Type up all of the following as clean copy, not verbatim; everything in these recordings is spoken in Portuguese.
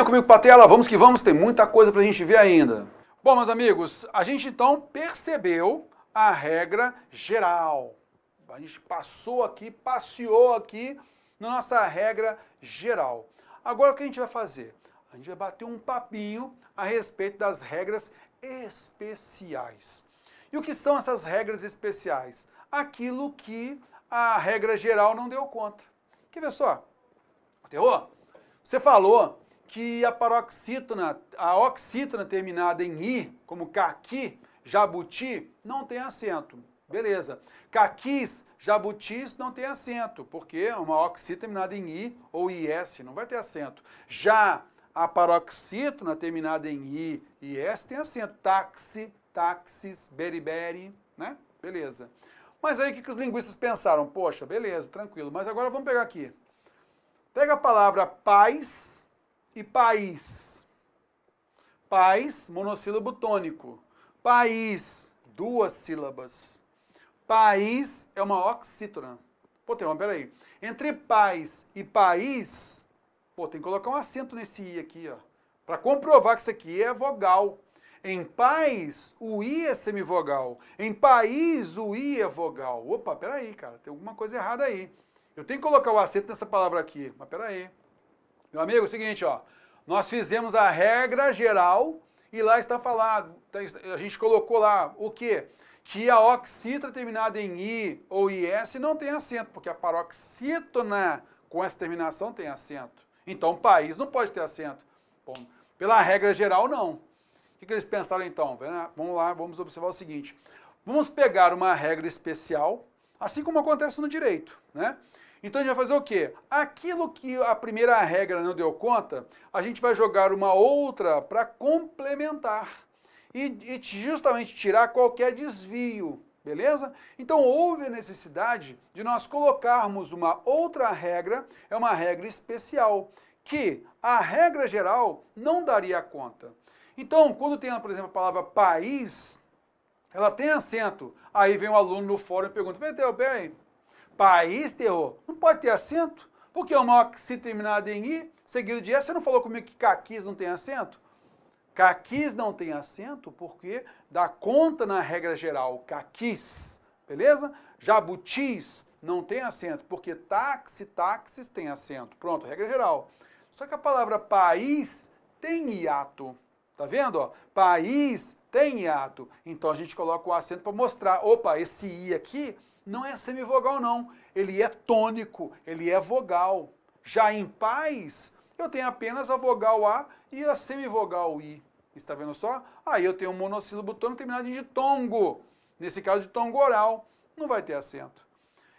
Venha comigo para a tela, vamos que vamos, tem muita coisa para a gente ver ainda. Bom, meus amigos, a gente então percebeu a regra geral. A gente passou aqui, passeou aqui na nossa regra geral. Agora o que a gente vai fazer? A gente vai bater um papinho a respeito das regras especiais. E o que são essas regras especiais? Aquilo que a regra geral não deu conta. Quer ver só? Terror? Você falou que a paroxítona, a oxítona terminada em I, como caqui, jabuti, não tem acento. Beleza. Caquis, jabutis não tem acento, porque é uma oxítona terminada em I ou IS, não vai ter acento. Já a paroxítona terminada em I e S tem acento. Táxi, táxis, beriberi, né? Beleza. Mas aí o que os linguistas pensaram? Poxa, beleza, tranquilo. Mas agora vamos pegar aqui. Pega a palavra paz e país. Paz, monossílabo tônico. País, duas sílabas. País é uma oxítona. Pô, tem uma, peraí. Entre paz e país, pô, tem que colocar um acento nesse I aqui, ó. Para comprovar que isso aqui é vogal. Em paz, o I é semivogal. Em país, o I é vogal. Opa, peraí, cara, tem alguma coisa errada aí. Eu tenho que colocar o acento nessa palavra aqui, mas peraí. Meu amigo, é o seguinte, ó. Nós fizemos a regra geral e lá está falado. A gente colocou lá o quê? Que a oxítona terminada em I ou IS não tem acento, porque a paroxítona com essa terminação tem acento. Então, país não pode ter acento. Bom, pela regra geral, não. O que eles pensaram então? Vamos lá, vamos observar o seguinte. Vamos pegar uma regra especial, assim como acontece no direito, né? Então a gente vai fazer o quê? Aquilo que a primeira regra não deu conta, a gente vai jogar uma outra para complementar e justamente tirar qualquer desvio, beleza? Então houve a necessidade de nós colocarmos uma outra regra, é uma regra especial, que a regra geral não daria conta. Então, quando tem, por exemplo, a palavra país, ela tem acento. Aí vem um aluno no fórum e pergunta, peraí, país, terror, não pode ter acento? Porque é uma oxítona terminada em I, seguido de S, você não falou comigo que caquis não tem acento? Caquis não tem acento porque dá conta na regra geral, caquis, beleza? Jabutis não tem acento, porque táxi, táxis tem acento. Pronto, regra geral. Só que a palavra país tem hiato. Tá vendo? Ó? País tem hiato. Então a gente coloca o acento para mostrar, opa, esse I aqui não é semivogal não, ele é tônico, ele é vogal. Já em paz, eu tenho apenas a vogal A e a semivogal I. Está vendo só? Aí eu tenho um monossílabo tônico terminado em ditongo. Nesse caso, ditongo oral, não vai ter acento.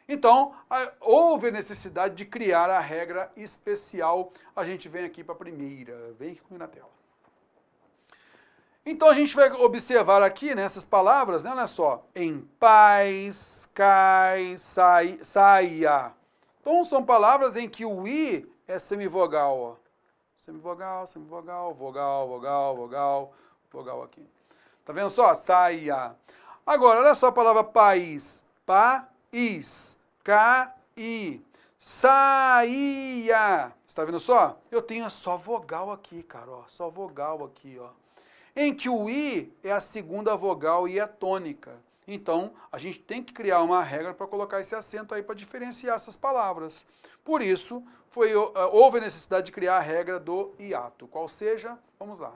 Então, houve a necessidade de criar a regra especial. A gente vem aqui para a primeira. Vem aqui comigo na tela. Então, a gente vai observar aqui nessas palavras, né, olha só. Em paz, cai, saia. Então, são palavras em que o I é semivogal, ó. Semivogal, semivogal, vogal, vogal, vogal, vogal aqui. Tá vendo só? Saia. Agora, olha só a palavra país. País. Cai. Saia. Você tá vendo só? Eu tenho só vogal aqui, cara, ó. Só vogal aqui, ó. Em que o I é a segunda vogal e é tônica. Então, a gente tem que criar uma regra para colocar esse acento aí para diferenciar essas palavras. Por isso, houve a necessidade de criar a regra do hiato. Qual seja? Vamos lá.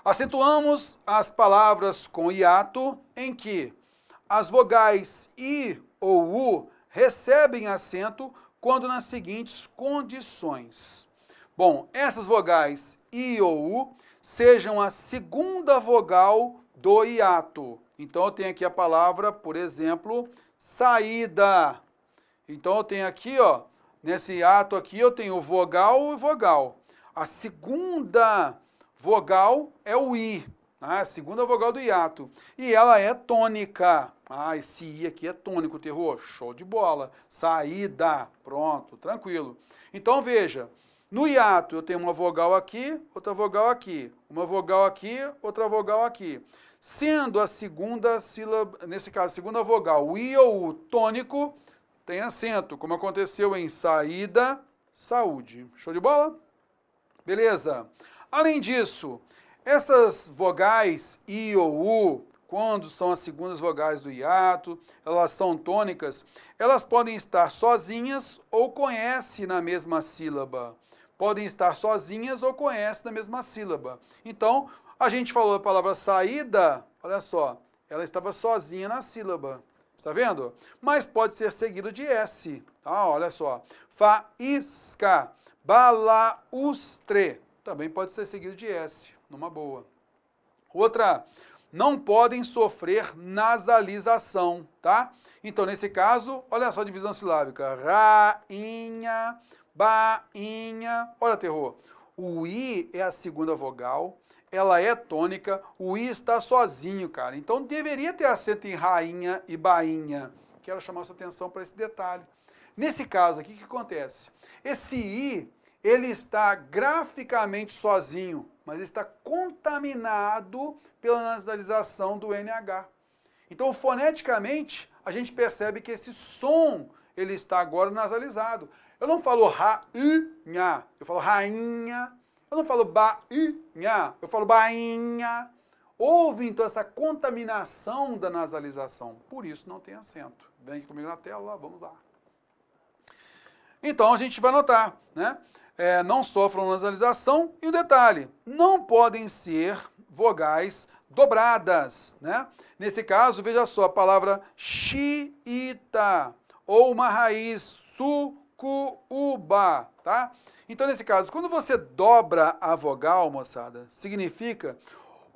Acentuamos as palavras com hiato em que as vogais I ou U recebem acento quando nas seguintes condições. Bom, essas vogais I ou U sejam a segunda vogal do hiato. Então, eu tenho aqui a palavra, por exemplo, saída. Então, eu tenho aqui, ó, nesse hiato aqui, eu tenho vogal e vogal. A segunda vogal é o I, a segunda vogal do hiato. E ela é tônica. Ah, esse I aqui é tônico, terror. Show de bola. Saída. Pronto, tranquilo. Então, veja. No hiato, eu tenho uma vogal aqui, outra vogal aqui. Uma vogal aqui, outra vogal aqui. Sendo a segunda sílaba, nesse caso, a segunda vogal, o I ou U tônico, tem acento, como aconteceu em saída, saúde. Show de bola? Beleza? Além disso, essas vogais I ou U, quando são as segundas vogais do hiato, elas são tônicas, elas podem estar sozinhas ou com S na mesma sílaba. Podem estar sozinhas ou com S na mesma sílaba. Então, a gente falou a palavra saída, olha só, ela estava sozinha na sílaba. Está vendo? Mas pode ser seguido de S. Tá? Olha só. Faísca, balaustre. Também pode ser seguido de S, numa boa. Outra, não podem sofrer nasalização, tá? Então, nesse caso, olha só a divisão silábica. Rainha, bainha. Olha, terror. O I é a segunda vogal, ela é tônica, o I está sozinho, cara. Então, deveria ter acento em rainha e bainha. Quero chamar sua atenção para esse detalhe. Nesse caso aqui, o que acontece? Esse I, ele está graficamente sozinho, mas está contaminado pela nasalização do NH. Então, foneticamente, a gente percebe que esse som, ele está agora nasalizado. Eu não falo rainha, eu falo rainha. Eu não falo bainha, eu falo bainha. Houve, então, essa contaminação da nasalização. Por isso, não tem acento. Vem aqui comigo na tela, vamos lá. Então, a gente vai notar, né? Não sofram nasalização. E o detalhe, não podem ser vogais dobradas, né? Nesse caso, veja só, a palavra xiita, ou uma raiz sucuba, tá? Então, nesse caso, quando você dobra a vogal, moçada, significa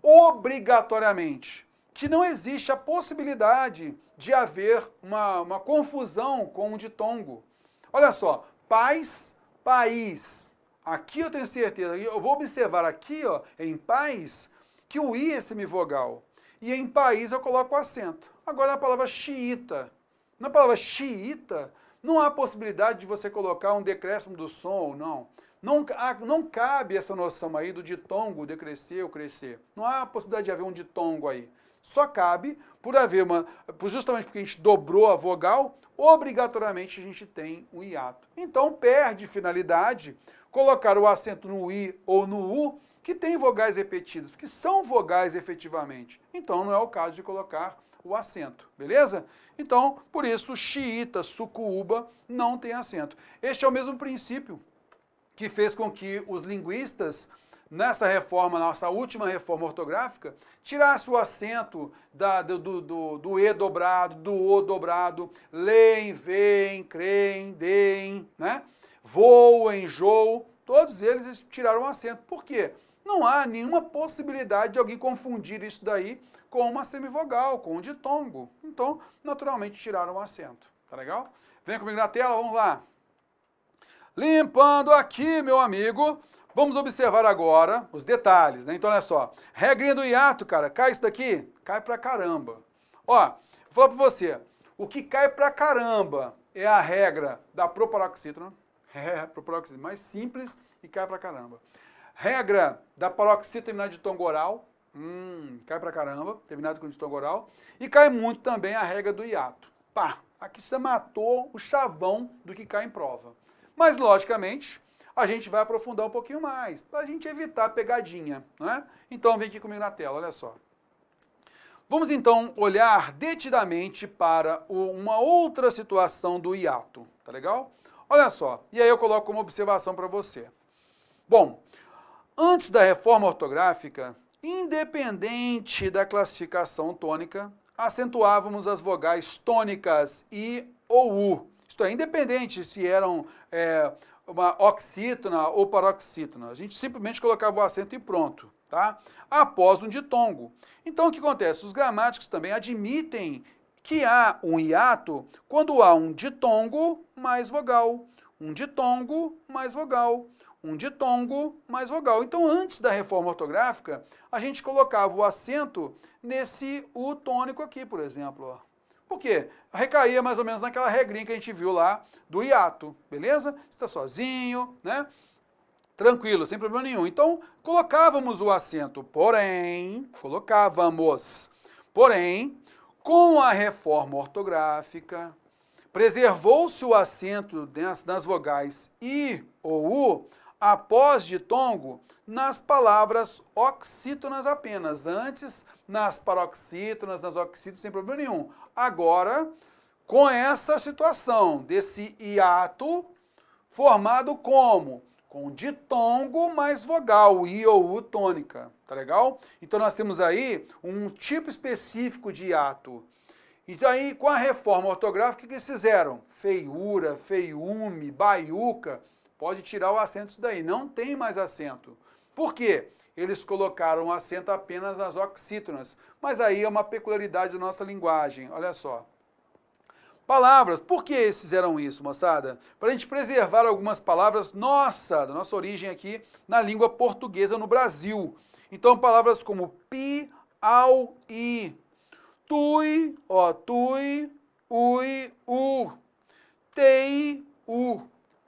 obrigatoriamente que não existe a possibilidade de haver uma confusão com o ditongo. Olha só, paz, país. Aqui eu tenho certeza, eu vou observar aqui, ó, em paz, que o I é semivogal. E em país eu coloco o acento. Agora, na palavra xiita. Na palavra xiita, não há possibilidade de você colocar um decréscimo do som ou não. Não cabe essa noção aí do ditongo, decrescer ou crescer. Não há possibilidade de haver um ditongo aí. Só cabe justamente porque a gente dobrou a vogal, obrigatoriamente a gente tem um hiato. Então perde finalidade colocar o acento no I ou no U, que tem vogais repetidas, porque são vogais efetivamente. Então não é o caso de colocar o acento, beleza? Então, por isso, xiita, sucuba não tem acento. Este é o mesmo princípio que fez com que os linguistas, nessa reforma, nossa última reforma ortográfica, tirassem o acento do E dobrado, do O dobrado, leem, veem, creem, deem, né? Voam, joam, todos eles tiraram o acento. Por quê? Não há nenhuma possibilidade de alguém confundir isso daí com uma semivogal, com um ditongo. Então, naturalmente, tiraram o acento. Tá legal? Vem comigo na tela, vamos lá. Limpando aqui, meu amigo, vamos observar agora os detalhes, né? Então, olha só. Regrinha do hiato, cara, cai isso daqui? Cai pra caramba. Ó, vou falar pra você. O que cai pra caramba é a regra da proparoxítona. Proparoxítona mais simples e cai pra caramba. Regra da paroxítona terminada de ditongo oral. Cai pra caramba, terminado com ditongo oral. E cai muito também a regra do hiato. Pá, aqui você matou o chavão do que cai em prova. Mas, logicamente, a gente vai aprofundar um pouquinho mais, para a gente evitar a pegadinha, né? Então, vem aqui comigo na tela, olha só. Vamos, então, olhar detidamente para uma outra situação do hiato, tá legal? Olha só, e aí eu coloco como observação para você. Bom, antes da reforma ortográfica, independente da classificação tônica, acentuávamos as vogais tônicas I ou U. Isto é, independente se eram uma oxítona ou paroxítona. A gente simplesmente colocava o acento e pronto, tá? Após um ditongo. Então, o que acontece? Os gramáticos também admitem que há um hiato quando há um ditongo mais vogal, um ditongo mais vogal, um ditongo mais vogal. Então, antes da reforma ortográfica, a gente colocava o acento nesse U tônico aqui, por exemplo, ó. Por quê? Recaía mais ou menos naquela regrinha que a gente viu lá do hiato, beleza? Está sozinho, né? Tranquilo, sem problema nenhum. Então, colocávamos o acento, porém, com a reforma ortográfica, preservou-se o acento nas vogais I ou U após ditongo, nas palavras oxítonas apenas. Antes, nas paroxítonas, nas oxítonas, sem problema nenhum. Agora, com essa situação desse hiato formado como? Com ditongo mais vogal, I ou U tônica, tá legal? Então nós temos aí um tipo específico de hiato. Então aí, com a reforma ortográfica, o que eles fizeram? Feiura, feiume, baiuca, pode tirar o acento disso daí, não tem mais acento. Por quê? Eles colocaram o acento apenas nas oxítonas, mas aí é uma peculiaridade da nossa linguagem, olha só. Palavras, por que eles fizeram isso, moçada? Para a gente preservar algumas palavras da nossa origem aqui na língua portuguesa no Brasil. Então, palavras como pi, au, i, tui, ui, u, tei, u.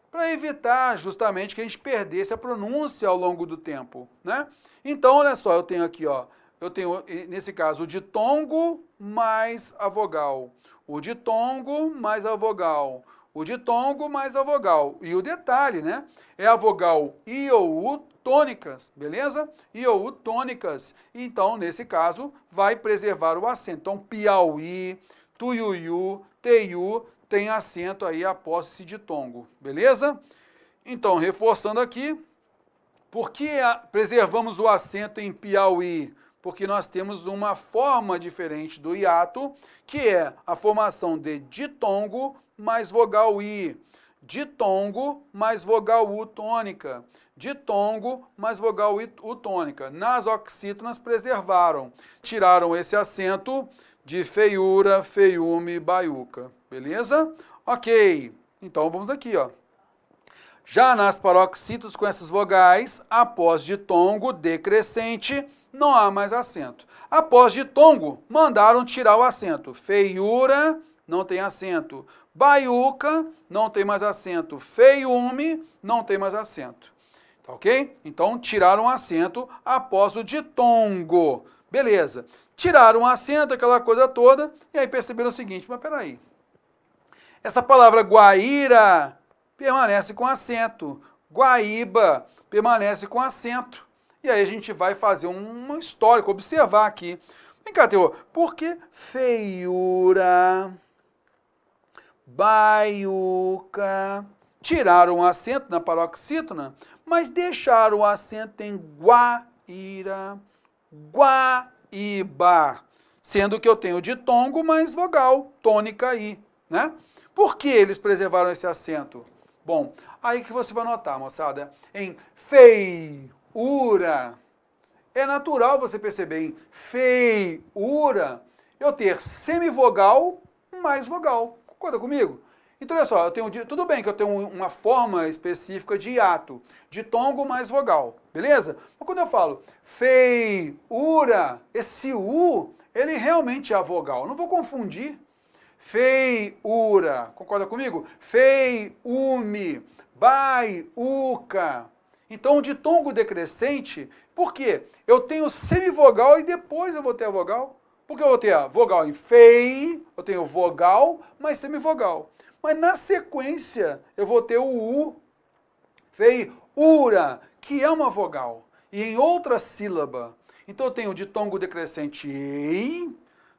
Para evitar justamente que a gente perdesse a pronúncia ao longo do tempo, né? Então, olha só, eu tenho aqui, eu tenho, nesse caso, o ditongo mais a vogal. O ditongo mais a vogal, o ditongo mais a vogal. E o detalhe, né? É a vogal I ou U tônicas, beleza? I ou U tônicas. Então, nesse caso, vai preservar o acento. Então, Piauí, Tuiuiu, Teiu, tem acento aí após esse ditongo, beleza? Então, reforçando aqui, por que preservamos o acento em Piauí? Porque nós temos uma forma diferente do hiato, que é a formação de ditongo mais vogal I, ditongo mais vogal U tônica, ditongo mais vogal U tônica. Nas oxítonas preservaram, tiraram esse acento de feiura, feiume, baiuca, beleza? Ok, então vamos aqui, ó. Já nas paroxítonas com essas vogais, após ditongo decrescente, não há mais acento. Após ditongo, mandaram tirar o acento. Feiura, não tem acento. Baiuca, não tem mais acento. Feiume, não tem mais acento. Tá ok? Então, tiraram o acento após o ditongo. Beleza. Tiraram o acento, aquela coisa toda, e aí perceberam o seguinte, mas peraí. Essa palavra Guaíra permanece com acento. Guaíba permanece com acento. E aí a gente vai fazer um histórico, observar aqui. Vem cá, Teô, por que feiura, baiuca, tiraram o acento na paroxítona, mas deixaram o acento em guaíra, guaíba, sendo que eu tenho ditongo mais vogal, tônica I, né? Por que eles preservaram esse acento? Bom, aí que você vai notar, moçada, em feiura, é natural você perceber em feiura eu ter semivogal mais vogal. Concorda comigo? Então, olha só, tudo bem que eu tenho uma forma específica de hiato, ditongo mais vogal, beleza? Mas quando eu falo feiura, esse U, ele realmente é a vogal. Não vou confundir. Feiura, concorda comigo? Feiume, baiuca. Então, o ditongo decrescente, por quê? Eu tenho semivogal e depois eu vou ter a vogal. Porque eu vou ter a vogal em fei, eu tenho vogal mais semivogal. Mas na sequência, eu vou ter o U, feiura, que é uma vogal. E em outra sílaba. Então, eu tenho o ditongo decrescente ei,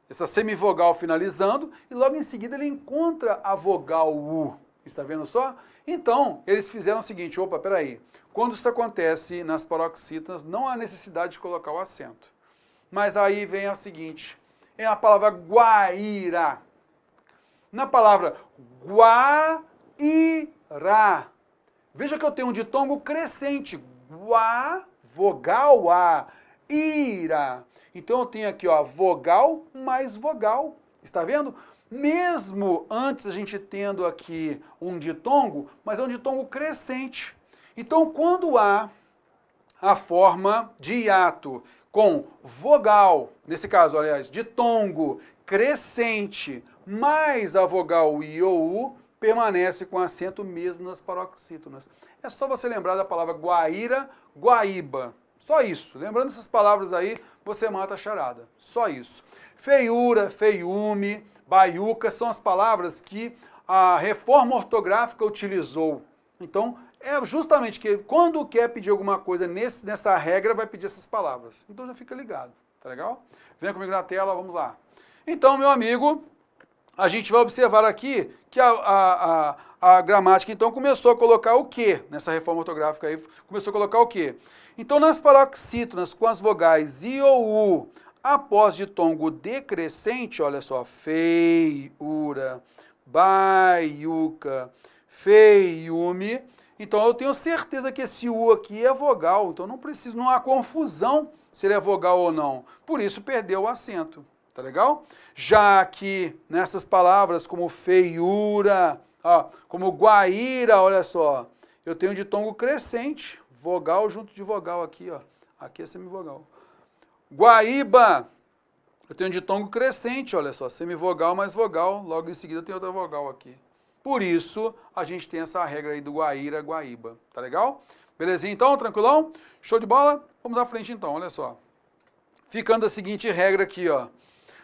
essa semivogal finalizando, e logo em seguida ele encontra a vogal U. Está vendo só? Então, eles fizeram o seguinte, opa, peraí. Quando isso acontece nas paroxítonas, não há necessidade de colocar o acento. Mas aí vem a seguinte, é a palavra guaíra. Na palavra guaíra, veja que eu tenho um ditongo crescente, guá, vogal A, ira. Então eu tenho aqui, ó, vogal mais vogal. Está vendo? Mesmo antes a gente tendo aqui um ditongo, mas é um ditongo crescente. Então quando há a forma de hiato com vogal, nesse caso, aliás, ditongo crescente, mais a vogal I ou U, permanece com acento mesmo nas paroxítonas. É só você lembrar da palavra guaíra, guaíba. Só isso. Lembrando essas palavras aí, você mata a charada. Só isso. Feiura, feiume, baiuca são as palavras que a reforma ortográfica utilizou. Então, é justamente que quando quer pedir alguma coisa nessa regra, vai pedir essas palavras. Então já fica ligado, tá legal? Vem comigo na tela, vamos lá. Então, meu amigo, a gente vai observar aqui que a gramática, então, começou a colocar o quê? Nessa reforma ortográfica aí, começou a colocar o quê? Então, nas paroxítonas com as vogais I ou U, após ditongo decrescente, olha só, feiura, baiuca, feiume. Então, eu tenho certeza que esse U aqui é vogal, então não há confusão se ele é vogal ou não. Por isso, perdeu o acento, tá legal? Já que nessas palavras como feiura, ó, como guaíra, olha só, eu tenho ditongo crescente, vogal junto de vogal aqui, ó. Aqui é semivogal. Guaíba, eu tenho ditongo crescente, olha só, semivogal mais vogal, logo em seguida tem outra vogal aqui. Por isso, a gente tem essa regra aí do guaíra, guaíba, tá legal? Belezinha então, tranquilão? Show de bola? Vamos à frente então, olha só. Ficando a seguinte regra aqui, ó.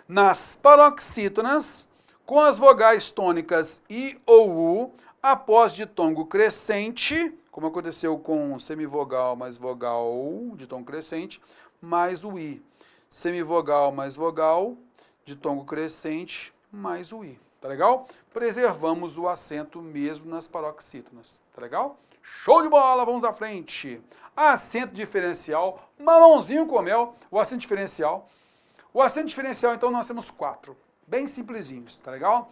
Nas paroxítonas, com as vogais tônicas I ou U, após ditongo crescente, como aconteceu com semivogal mais vogal de tom crescente, mais o I. Semivogal mais vogal, ditongo crescente, mais o I. Tá legal? Preservamos o acento mesmo nas paroxítonas. Tá legal? Show de bola, vamos à frente. Acento diferencial, mamãozinho com mel, o acento diferencial. O acento diferencial, então, nós temos 4, bem simplesinhos, tá legal?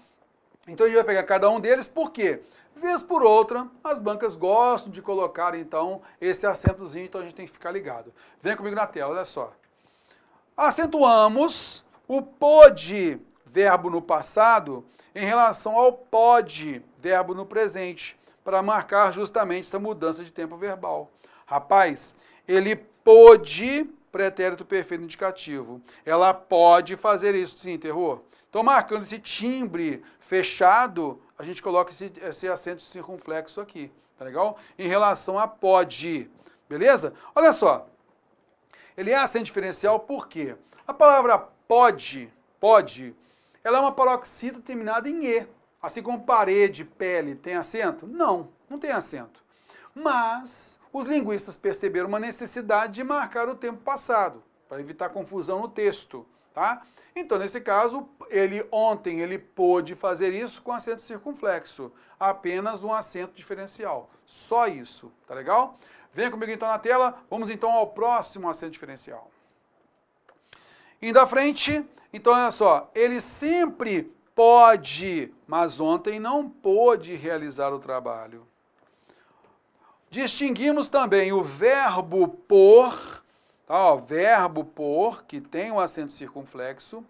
Então, a gente vai pegar cada um deles, por quê? Vez por outra, as bancas gostam de colocar, então, esse acentozinho, então a gente tem que ficar ligado. Vem comigo na tela, olha só. Acentuamos o pode, verbo no passado, em relação ao pode, verbo no presente, para marcar justamente essa mudança de tempo verbal. Rapaz, ele pôde, pretérito perfeito indicativo. Ela pode fazer isso, sim, terror. Então, marcando esse timbre fechado, a gente coloca esse acento circunflexo aqui, tá legal? Em relação a pode, beleza? Olha só, ele é acento diferencial por quê? A palavra pode, ela é uma paroxítona terminada em E. Assim como parede, pele, tem acento? Não, não tem acento. Mas os linguistas perceberam uma necessidade de marcar o tempo passado, para evitar confusão no texto, tá? Então, nesse caso, ontem ele pôde fazer isso com acento circunflexo, apenas um acento diferencial, só isso, tá legal? Venha comigo então na tela, vamos então ao próximo acento diferencial. Indo à frente, então olha só, ele sempre pode, mas ontem não pôde realizar o trabalho. Distinguimos também o verbo por, tá, ó, verbo por, que tem um acento circunflexo,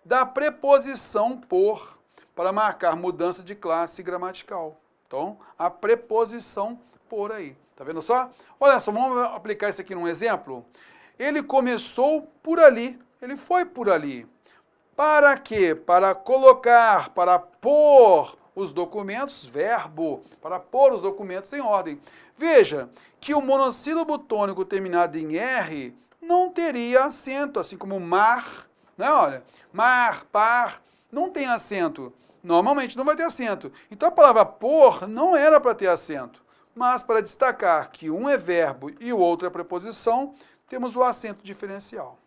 da preposição por, para marcar mudança de classe gramatical. Então, a preposição por aí. Tá vendo só? Olha só, vamos aplicar isso aqui num exemplo. Ele começou por ali, ele foi por ali. Para quê? Para colocar, para pôr os documentos, verbo, para pôr os documentos em ordem. Veja que o monossílabo tônico terminado em R não teria acento, assim como mar, né? Olha, mar, par, não tem acento. Normalmente não vai ter acento. Então a palavra pôr não era para ter acento. Mas para destacar que um é verbo e o outro é preposição, temos o acento diferencial.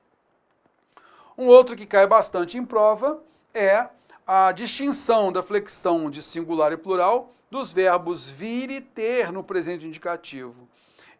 Um outro que cai bastante em prova é a distinção da flexão de singular e plural dos verbos vir e ter no presente indicativo.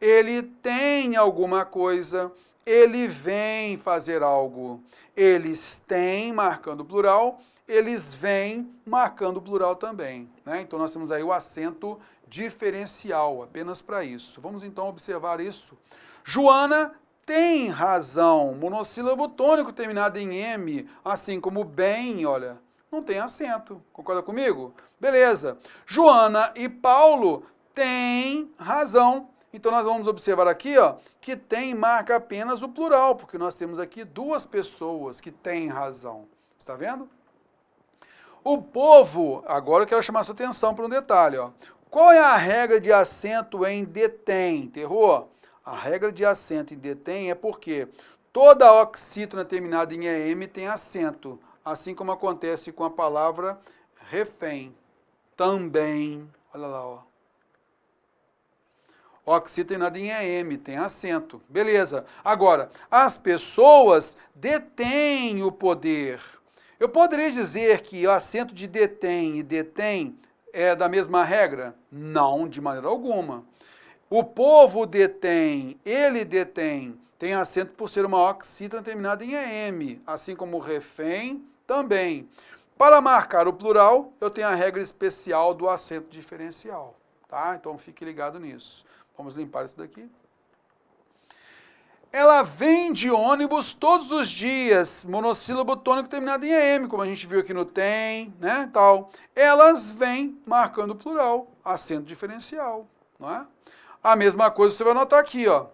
Ele tem alguma coisa, ele vem fazer algo. Eles têm, marcando plural, eles vêm, marcando plural também, né? Então, nós temos aí o acento diferencial, apenas para isso. Vamos, então, observar isso. Joana tem razão, monossílabo tônico terminado em M, assim como bem, olha, não tem acento. Concorda comigo? Beleza. Joana e Paulo têm razão. Então, nós vamos observar aqui, ó, que tem marca apenas o plural, porque nós temos aqui duas pessoas que têm razão. Está vendo? O povo, agora eu quero chamar a sua atenção para um detalhe, ó. Qual é a regra de acento em detém? Terror? A regra de acento em detém é porque toda oxítona terminada em EM tem acento, assim como acontece com a palavra refém. Também, olha lá, ó. Oxi terminado em EM, tem acento. Beleza. Agora, as pessoas detêm o poder. Eu poderia dizer que o acento de detém e detém é da mesma regra? Não, de maneira alguma. O povo detém, ele detém, tem acento por ser uma oxítona terminada em EM, assim como o refém também. Para marcar o plural, eu tenho a regra especial do acento diferencial, tá? Então fique ligado nisso. Vamos limpar isso daqui. Ela vem de ônibus todos os dias, monossílabo tônico terminado em EM, como a gente viu aqui no tem, né, tal. Elas vêm marcando o plural, acento diferencial, não é? A mesma coisa você vai notar aqui, ó.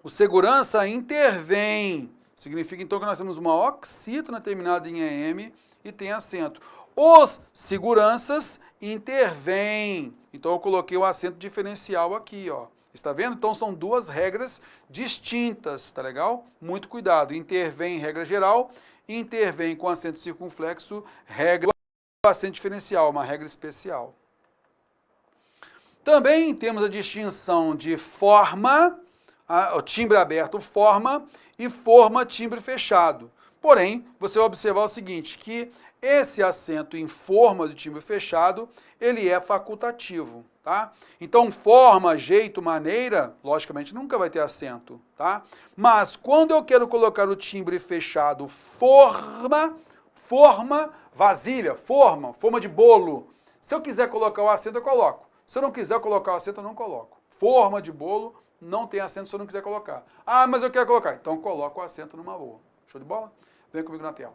O segurança intervém. Significa então que nós temos uma oxítona terminada em EM e tem acento. Os seguranças intervêm. Então eu coloquei o acento diferencial aqui, ó. Está vendo? Então são duas regras distintas, tá legal? Muito cuidado. Intervém regra geral, intervém com acento circunflexo, regra acento diferencial, uma regra especial. Também temos a distinção de forma, o timbre aberto, forma, e forma, timbre fechado. Porém, você vai observar o seguinte, que esse acento em forma de timbre fechado, ele é facultativo, tá? Então, forma, jeito, maneira, logicamente nunca vai ter acento, tá? Mas quando eu quero colocar o timbre fechado, forma, vasilha, forma de bolo. Se eu quiser colocar o acento, eu coloco. Se eu não quiser colocar o acento, eu não coloco. Forma de bolo não tem acento se eu não quiser colocar. Ah, mas eu quero colocar. Então coloco o acento numa boa. Show de bola? Vem comigo na tela.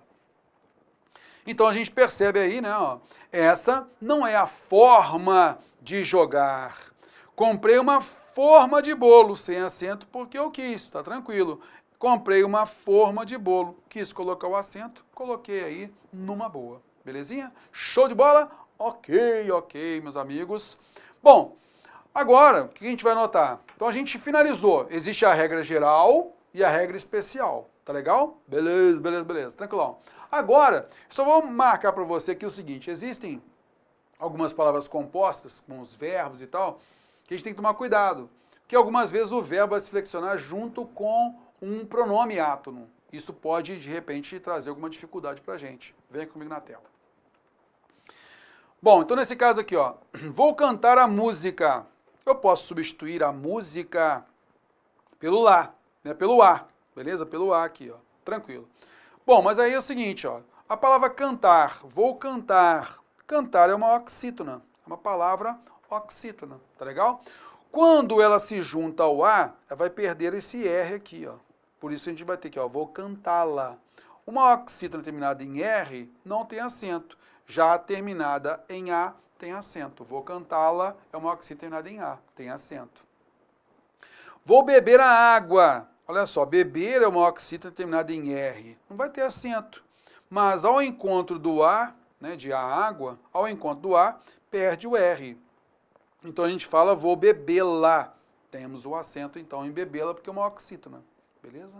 Então a gente percebe aí, né? Ó, essa não é a forma de jogar. Comprei uma forma de bolo sem acento porque eu quis, tá tranquilo. Comprei uma forma de bolo, quis colocar o acento, coloquei aí numa boa. Belezinha? Show de bola? Ok, meus amigos. Bom, agora, o que a gente vai notar? Então a gente finalizou. Existe a regra geral e a regra especial. Tá legal? Beleza. Tranquilão. Agora, só vou marcar para você aqui o seguinte. Existem algumas palavras compostas, com os verbos e tal, que a gente tem que tomar cuidado. Porque algumas vezes o verbo vai se flexionar junto com um pronome átono. Isso pode, de repente, trazer alguma dificuldade para a gente. Venha comigo na tela. Bom, então nesse caso aqui, ó, vou cantar a música. Eu posso substituir a música pelo lá, né? Pelo a, beleza? Pelo a aqui, ó, tranquilo. Bom, mas aí é o seguinte, ó, a palavra cantar, vou cantar. Cantar é uma oxítona, é uma palavra oxítona, tá legal? Quando ela se junta ao a, ela vai perder esse R aqui, ó. Por isso a gente vai ter aqui, ó, vou cantá-la. Uma oxítona terminada em R não tem acento. Já terminada em A, tem acento. Vou cantá-la, é uma oxítona terminada em A, tem acento. Vou beber a água. Olha só, beber é uma oxítona terminada em R. Não vai ter acento. Mas ao encontro do A, né, de a água, ao encontro do A, perde o R. Então a gente fala, vou bebê-la. Temos o acento, então, em bebê-la, porque é uma oxítona. Beleza?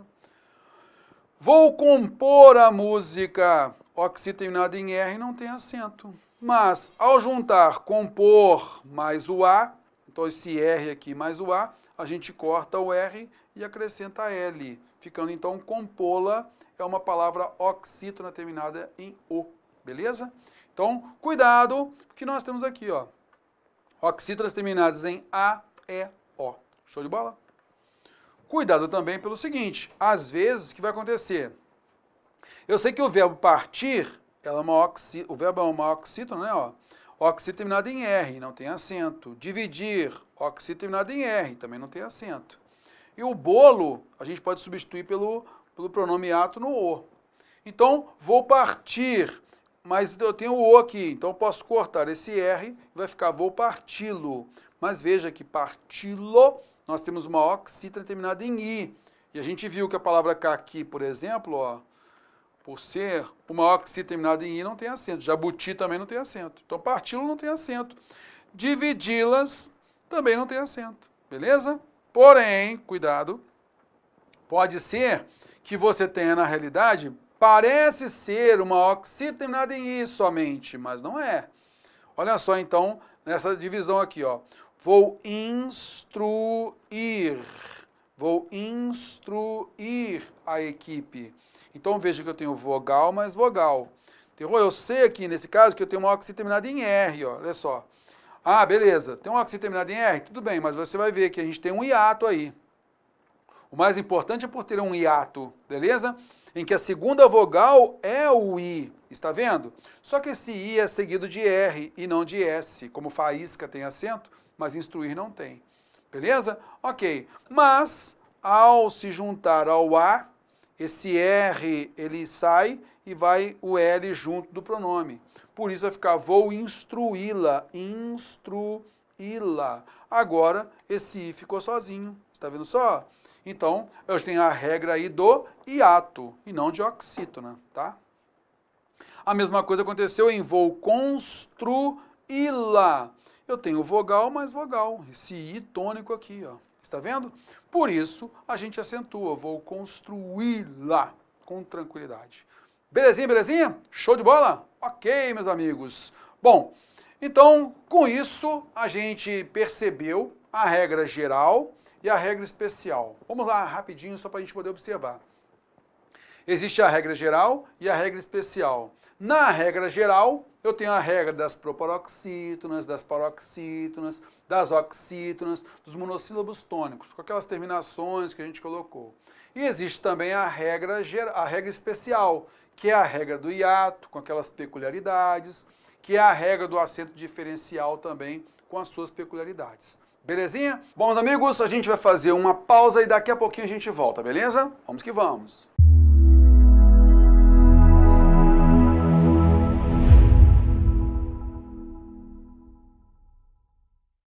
Vou compor a música. Oxítona terminada em R não tem acento. Mas, ao juntar compor mais o A, então esse R aqui mais o A, a gente corta o R e acrescenta L. Ficando, então, compô-la é uma palavra oxítona terminada em O. Beleza? Então, cuidado, porque nós temos aqui, ó, oxítonas terminadas em A, E, O. Show de bola? Cuidado também pelo seguinte, às vezes, o que vai acontecer? Eu sei que o verbo partir, o verbo é uma oxítona, né? Ó, oxítona terminada em R, não tem acento. Dividir, oxítona terminada em R, também não tem acento. E o bolo, a gente pode substituir pelo pronome átono O. Então, vou partir, mas eu tenho o O aqui, então eu posso cortar esse R e vai ficar vou parti-lo. Mas veja que parti-lo, nós temos uma oxítona terminada em I. E a gente viu que a palavra caqui, por exemplo, ó, por ser uma oxítona terminada em I, não tem acento. Jabuti também não tem acento. Então, parti-lo não tem acento. Dividi-las também não tem acento. Beleza? Porém, cuidado, pode ser que você tenha, na realidade, parece ser uma oxítona terminada em I somente, mas não é. Olha só, então, nessa divisão aqui, ó. Vou instruir. Vou instruir a equipe. Então, veja que eu tenho vogal mais vogal. Eu sei aqui, nesse caso, que eu tenho uma oxítona terminada em R, ó, olha só. Ah, beleza, tem uma oxítona terminada em R? Tudo bem, mas você vai ver que a gente tem um hiato aí. O mais importante é por ter um hiato, beleza? Em que a segunda vogal é o I, está vendo? Só que esse I é seguido de R e não de S, como faísca tem acento, mas instruir não tem. Beleza? Ok. Mas, ao se juntar ao A, esse R, ele sai e vai o L junto do pronome. Por isso vai ficar, vou instruí-la, instruí-la. Agora, esse I ficou sozinho, está vendo só? Então, eu tenho a regra aí do hiato, e não de oxítona, tá? A mesma coisa aconteceu em vou construí-la. Eu tenho vogal mais vogal, esse I tônico aqui, ó. Está vendo? Por isso, a gente acentua, vou construí-la com tranquilidade. Belezinha, belezinha? Show de bola? Ok, meus amigos. Bom, então, com isso, a gente percebeu a regra geral e a regra especial. Vamos lá, rapidinho, só para a gente poder observar. Existe a regra geral e a regra especial. Na regra geral, eu tenho a regra das proparoxítonas, das paroxítonas, das oxítonas, dos monossílabos tônicos, com aquelas terminações que a gente colocou. E existe também a regra especial, que é a regra do hiato, com aquelas peculiaridades, que é a regra do acento diferencial também, com as suas peculiaridades. Belezinha? Bom, amigos, a gente vai fazer uma pausa e daqui a pouquinho a gente volta, beleza? Vamos que vamos!